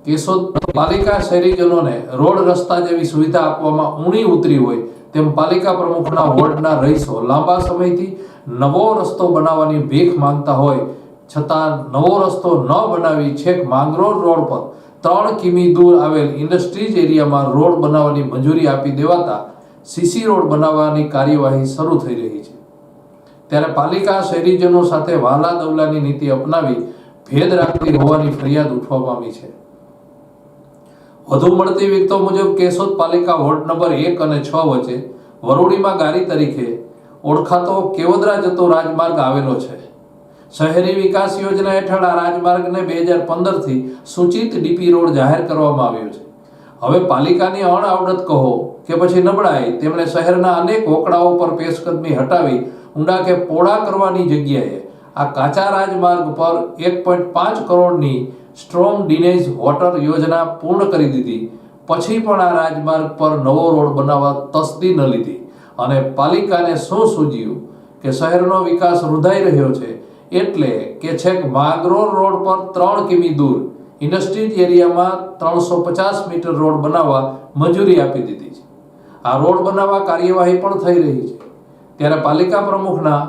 કેશોદ પાલિકા શહેરીજનોને રોડ રસ્તા જેવી સુવિધા આપવામાં ઊણી ઉતરી હોય તેમ પાલિકા પ્રમુખના વોર્ડના રહીશો લાંબા સમયથી નવો રસ્તો બનાવવાની ભીખ માંગતા હોય છતાં નવો રસ્તો ન બનાવી છેક માંગરોળ રોડ પર 3 કિમી દૂર આવેલ ઇન્ડસ્ટ્રીઝ એરિયામાં રોડ બનાવવાની મંજૂરી આપી દેવાતા સીસી રોડ બનાવવાની કાર્યવાહી શરૂ થઈ રહી છે। ત્યારે પાલિકા શહેરીજનો સાથે વહાલા દવલાની નીતિ અપનાવી ભેદ રાખતી હોવાની ફરિયાદ ઉઠવા પામી છે। વધુ મળતી વિગતો મુજબ કેશોદ પાલિકા વોર્ડ નંબર 1 અને 6 વચ્ચે વરોડીમાં ગારી તરીકે ઓળખાતો કેવદરા જતો રાજમાર્ગ આવેલો છે। શહેરી વિકાસ યોજના હેઠળ આ રાજમાર્ગને 2015 થી સૂચિત ડીપી રોડ જાહેર કરવામાં આવ્યો છે। હવે પાલિકાની અણઆવડત કહો કે પછી નબળાઈ તેમણે શહેરના અનેક વોકડાઓ પર પેશકદમી હટાવી ઊંડા કે પોળા કરવાની જગ્યાએ આ કાચા રાજમાર્ગ પર 1.5 કરોડની સ્ટ્રોમ ડ્રેનેજ વોટર યોજના પૂર્ણ કરી દીધી પછી પણ આ રાજમાર્ગ પર નવો રોડ બનાવવા તસ્દી ન લીધી અને પાલિકાને શું સૂઝ્યું કે શહેરનો વિકાસ રૂધાઈ રહ્યો છે એટલે કે છેક માંગરોળ રોડ પર 3 કિમી દૂર ઇન્ડસ્ટ્રીઝ એરિયામાં 350 મીટર રોડ બનાવવા મંજૂરી આપી દીધી છે। આ રોડ બનાવવા કાર્યવાહી પણ થઈ રહી છે। ત્યારે પાલિકા પ્રમુખના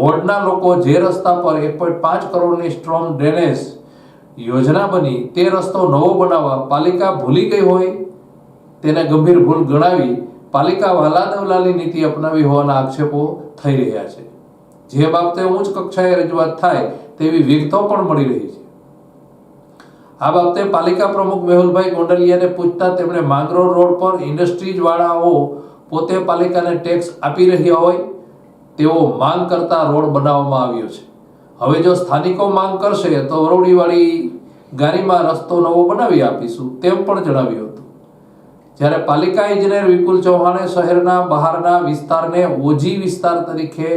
વોર્ડના લોકો જે રસ્તા પર 1.5 કરોડની સ્ટ્રોમ ડ્રેનેજ યોજના બની તે રસ્તો નવો બનાવવા પાલિકા ભૂલી ગઈ હોય તેને ગંભીર ભૂલ ગણાવી પાલિકા વહાલા દવલાની નીતિ અપનાવી હોવાના આક્ષેપો થઈ રહ્યા છે, જે બાબતે ઉચ્ચ કક્ષાએ રજૂઆત થાય તેવી વિગતો પણ મળી રહી છે। આ બાબતે પાલિકા પ્રમુખ મેહુલભાઈ ગોંડલિયાને પૂછતા તેમણે માંગરોળ રોડ પર ઇન્ડસ્ટ્રીઝ વાળાઓ પોતે પાલિકાને ટેક્સ આપી રહ્યા હોય તેવો માંગ કરતા રોડ બનાવવામાં આવ્યો છે। હવે જો સ્થાનિકો માંગ કરશે તો વરોડીવાળી ગારીમાં રસ્તો નવો બનાવી આપીશું તેમ પણ જણાવ્યું હતું। જ્યારે પાલિકા ઇજનેર વિપુલ ચૌહાણે શહેરના બહારના વિસ્તારને ઓજી વિસ્તાર તરીકે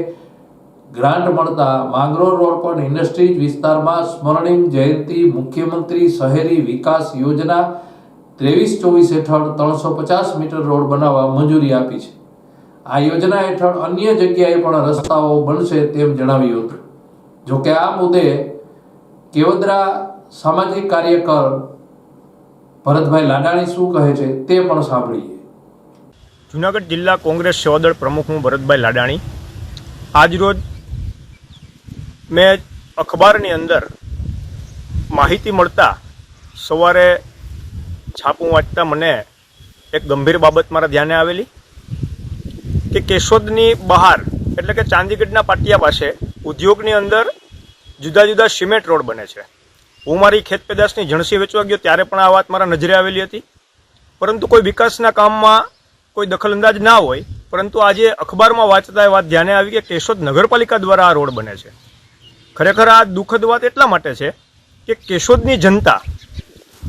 ગ્રાન્ટ મળતા માંગરોળ રોડ પર ઇન્ડસ્ટ્રીઝ વિસ્તારમાં સ્મરણિમ જયંતિ મુખ્યમંત્રી શહેરી વિકાસ યોજના 23-24 હેઠળ 350 મીટર રોડ બનાવવા મંજૂરી આપી છે। આ યોજના હેઠળ અન્ય જગ્યાએ પણ રસ્તાઓ બનશે તેમ જણાવ્યું હતું। જોકે આ મુદ્દે કેવદરા સામાજિક કાર્યકર ભરતભાઈ લાડાણી શું કહે છે તે પણ સાંભળીએ। જૂનાગઢ જિલ્લા કોંગ્રેસ સેવાદળ પ્રમુખ હું ભરતભાઈ લાડાણી। આજરોજ મેં અખબારની અંદર માહિતી મળતા સવારે છાપું વાંચતા મને એક ગંભીર બાબત મારા ધ્યાને આવેલી કે કેશોદની બહાર એટલે કે ચાંદીગઢના પાટિયા પાસે ઉદ્યોગની અંદર જુદા જુદા સિમેન્ટ રોડ બને છે। હું મારી ખેત પેદાશની જણસી વેચવા ગયો ત્યારે પણ આ વાત મારા નજરે આવેલી હતી, પરંતુ કોઈ વિકાસના કામમાં કોઈ દખલઅંદાજ ના હોય। પરંતુ આજે અખબારમાં વાંચતા એ વાત ધ્યાને આવી કે કેશોદ નગરપાલિકા દ્વારા આ રોડ બને છે। ખરેખર આ દુઃખદ વાત એટલા માટે છે કે કેશોદની જનતા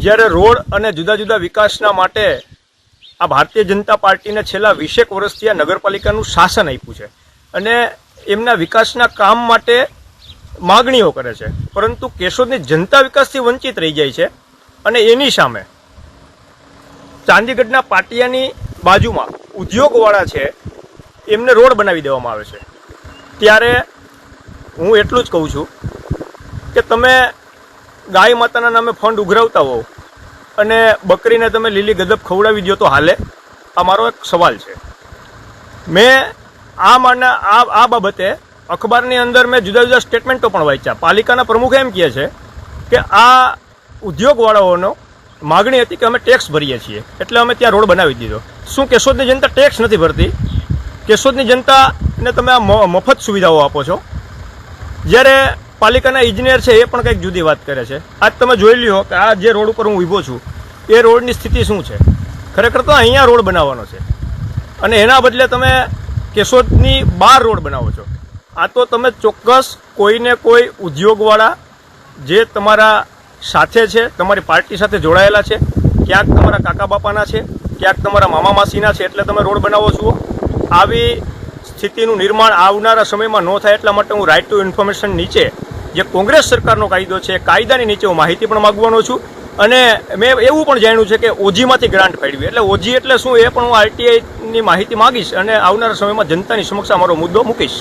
જ્યારે રોડ અને જુદા જુદા વિકાસના માટે આ ભારતીય જનતા પાર્ટીને છેલ્લા 20 વર્ષથી આ નગરપાલિકાનું શાસન આપ્યું છે અને એમના વિકાસના કામ માટે માગણીઓ કરે છે, પરંતુ કેશોદની જનતા વિકાસથી વંચિત રહી જાય છે અને એની સામે ચાંદીગઢના પાટિયાની બાજુમાં ઉદ્યોગવાળા છે એમને રોડ બનાવી દેવામાં આવે છે। ત્યારે હું એટલું જ કહું છું કે તમે ગાય માતાના નામે ફંડ ઉઘરાવતા હો અને બકરીને તમે લીલી ગદબ ખવડાવી દો તો હાલે? આ મારો એક સવાલ છે। મેં આ બાબતે અખબારની અંદર મેં જુદા જુદા સ્ટેટમેન્ટો પણ વાંચ્યા। પાલિકાના પ્રમુખ એમ કહે છે કે આ ઉદ્યોગવાળાઓનો માગણી હતી કે અમે ટેક્સ ભરીએ છીએ એટલે અમે ત્યાં રોડ બનાવી દીધો। શું કેશોદની જનતા ટેક્સ નથી ભરતી? કેશોદની જનતાને તમે આ મફત સુવિધાઓ આપો છો, જ્યારે પાલિકાના ઇજનેર છે એ પણ કંઈક જુદી વાત કરે છે। આજ તમે જોઈ લ્યો કે આ જે રોડ ઉપર હું ઊભો છું એ રોડની સ્થિતિ શું છે। ખરેખર તો અહીંયા રોડ બનાવવાનો છે અને એના બદલે તમે કેશોદની બહાર રોડ બનાવો છો। આ તો તમે ચોક્કસ કોઈને કોઈ ઉદ્યોગવાળા જે તમારા સાથે છે, તમારી પાર્ટી સાથે જોડાયેલા છે, ક્યાંક તમારા કાકા બાપાના છે, ક્યાંક તમારા મામા માસીના છે એટલે તમે રોડ બનાવો છો। આવી સ્થિતિનું નિર્માણ આવનારા સમયમાં ન થાય એટલા માટે હું રાઇટ ટુ ઇન્ફોર્મેશન નીચે જે કોંગ્રેસ સરકારનો કાયદો છે કાયદાની નીચે હું માહિતી પણ માગવાનો છું અને મેં એવું પણ જાણ્યું છે કે ઓજીમાંથી ગ્રાન્ટ ફાળવી, એટલે ઓજી એટલે શું એ પણ હું આરટીઆઈની માહિતી માગીશ અને આવનારા સમયમાં જનતાની સમક્ષ અમારો મુદ્દો મૂકીશ।